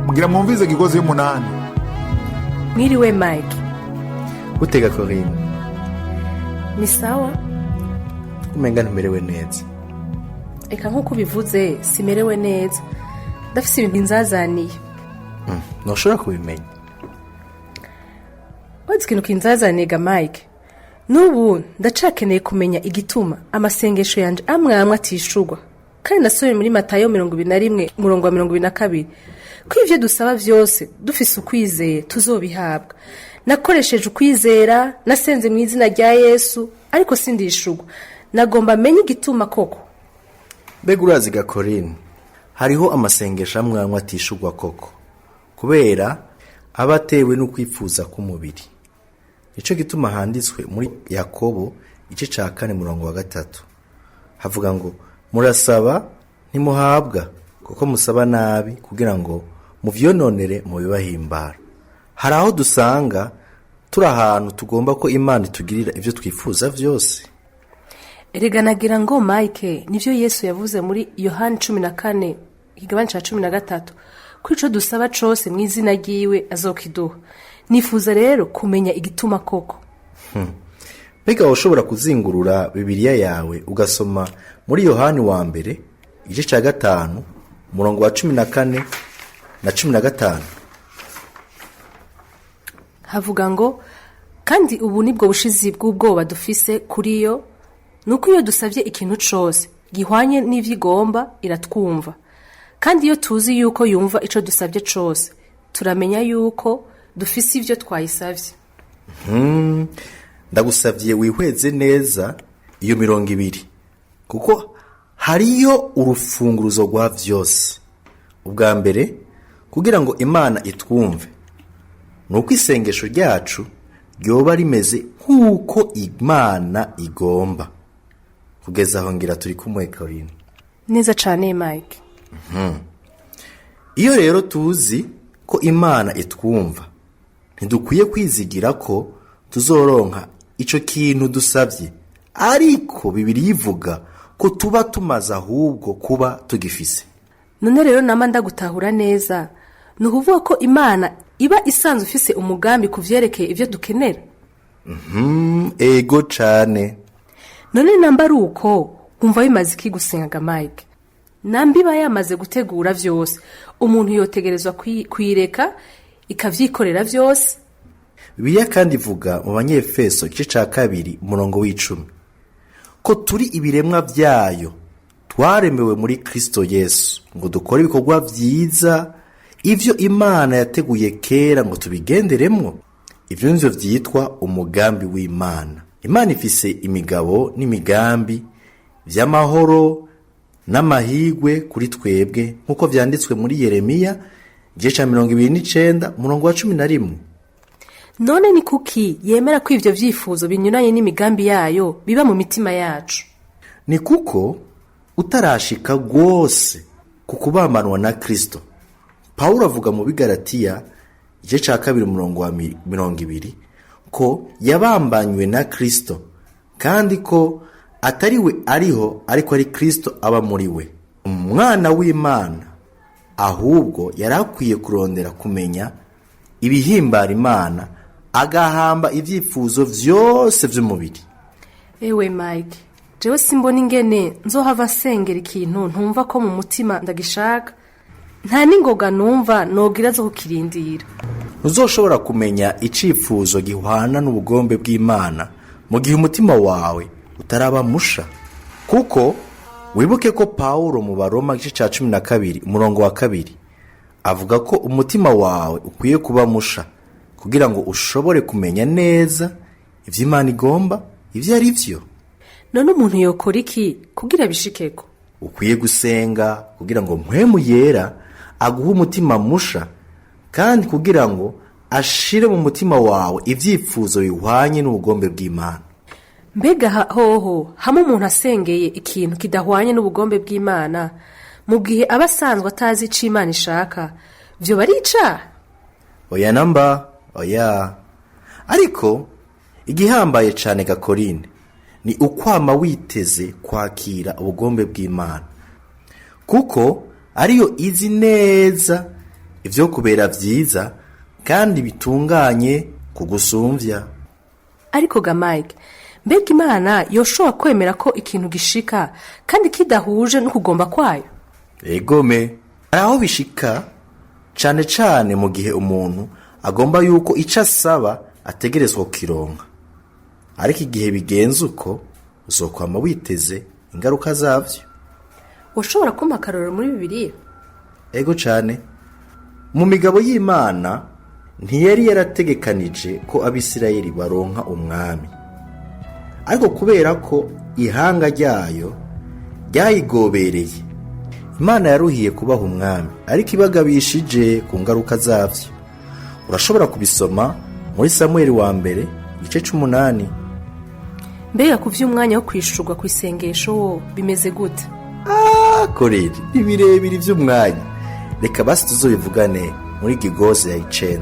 Mugira mwumvize Gigozi y'umunani. Mwiriwe Mike. Gutega Corinne. Ni sawa? Umenga ntumerewe neza. Eka nkuko bivuze simerewe neza. Ndafise ibintu nzazaniye. Noshobora kubimenya. What's ikintu kinzazaniye ga Mike? Nubu ndacakeneye kumenya igituma amasengesho yanje amwe atishurwa. Kandi nasomye muri Matayo 21 murongo wa 22 ko ivyo dusaba vyose dufise ukwizera tuzobihabwa. Nakoresheje ukwizera, nasenze mu izina rya Yesu, ariko sindishurwa. Nagomba menye igituma koko. Mbega urazi ga Corinne, hariho amasengesho amwe atishurwa koko, kubera abatewe no kwifuza k'umubiri. Nico gituma handitswe muri Yakobo igice ca 4:3 havuga ngo murasaba ntimuhabwa kuko musaba nabi kugira ngo muvyononere mu bibahimbara. Hari aho dusanga turi ahantu tugomba ko Imana itugirira ivyo twifuza vyose. Erega nagira ngo Mike nivyo Yesu yavuze muri Yohana 14 igabane ca 13 ko ico dusaba cose mu izina ryiwe azokiduha. Nifuza rero kumenya igituma koko. Mbega ushobora kuzingurura Bibiliya yawe ugasoma muri Yohana wa mbere igice ca 5 umurongo wa 14 na 15. Havuga ngo kandi ubu nibwo bushizi bw'ubwoba dufise kuri yo nuko iyo dusavye ikintu cose gihwanye n'ivyigomba iratwumva. Kandi iyo tuzi yuko yumva ico dusavye cose turamenya yuko dufise ivyo twayisavye. Ndagusavye wihweze neza iyo 20 kuko hariyo urufunguruzo rwa vyose. Ubwa mbere kugira ngo Imana itwumve nuko isengesho ryacu ryoba rimeze nk'uko Imana igomba. Kugeza aho ngira turi kumwe Corinne. Neza cane Mike. Iyo rero tuzi ko Imana itwumva, ntidukwiye kwizigira ko tuzoronka ico kintu dusavye, ariko Bibiliya ivuga ko tuba tumaze ahubwo kuba tugifise. None rero nama ndagutahura neza, nukuvuga ko Imana iba isanzwe ufise umugambi kuvyerekeye ivyo dukenera. Ego cane. None namba ari uko umva bimaze iki gusenga Mike? Nambiba yamaze gutegura vyose, umuntu yotegerezwa kwireka ikavyikorera vyose. Bibiliya kandi ivuga mu Banyefeso igice ca 2 umurongo w'10 ko turi ibiremwa vyayo twaremewe muri Kristo Yesu ngo dukore ibikorwa vyiza ivyo Imana yateguye kera ngo tubigenderemwo. Ivyo nivyo vyitwa umugambi w'Imana. Imana ifise imigabo n'imigambi vy'amahoro n'amahigwe kuri twebwe nkuko vyanditswe muri Yeremiya igice ca 29 umurongo wa 11. None ni kuki yemera ko ivyo vyifuzo binyuranye n'imigambi yayo biba mu mitima yacu? Ni kuko utarashika gose kukubamanwa na Kristo. Paulo avuga mu Bigalatiya igice ca 2 umurongo wa 20 ko yabambanywe na Kristo kandi ko atariwe ariho ariko ari Kristo aba muri we. Umwana w'Imana ahubwo yarakwiye kurondera kumenya ibihimbara Imana agahamba ivyifuzo vyose vy'umubiri. Ewe Mike, jewe simbona ingene nzohava nsengera ikintu ntumva ko mu mutima ndagishaka. Nta ningoga numva nogira zo kukirindira. Uzoshobora kumenya icifuzo gihwana n'ubugombe bw'Imana mu gihe umutima wawe utaraba musha. Kuko wibuke ko Paulo mu Baroma igice ca 12 umurongo wa 2 avuga ko umutima wawe ukwiye kuba musha kugira ngo ushobore kumenya neza ivyo Imana igomba ivyo ari vyo. None umuntu yokora iki kugira bishikeko? Ukwiye gusenga kugira ngo mpwemu yera aguhe umutima musha kandi kugira ngo ashire mu mutima wawe ivyifuzo bihwanye n'ubugombe bw'Imana. Mbega hoho hamwe umuntu asengeye ikintu kidahwanye n'ubugombe bw'Imana mu gihe abasanzwe atazi ico Imana ishaka, vyo barica? Oya namba, oya. Ariko igihambaye cane ga Corinne ni ukwama witeze kwakira ubugombe bw'Imana, kuko ariyo izi neza ivyo kubera vyiza kandi bitunganye kugusumvya. ariko ga Mike, mbega Imana yoshobora kwemera ko ikintu gishika kandi kidahuje no kugomba kwayo? Egome, araho bishika cane cane mu gihe umuntu agomba yuko ico asaba ategerezwa kukironka. Ariko igihe bigenze uko uzokwama witeze ingaruka zavyo. Ushobora kumpa akarorero muri Bibiliya? Ego cane. Mu migabo y'Imana ntiyari yarategekanije ko Abisirayeli baronka umwami. Ariko kubera ko ihanga ryayo ryayigobereye, Imana yaruhiye kubaha umwami, ariko ibagabishije ku ngaruka zavyo. Urashobora kubisoma muri Samueli wa mbere igice 8. Mbega kuvy'umwanya wo kwishurwa kw'isengesho wo bimeze gute? Koreri, ibirebire vy'umwanya. Reka basi tuzobivugane muri GUIGOZ ya 9.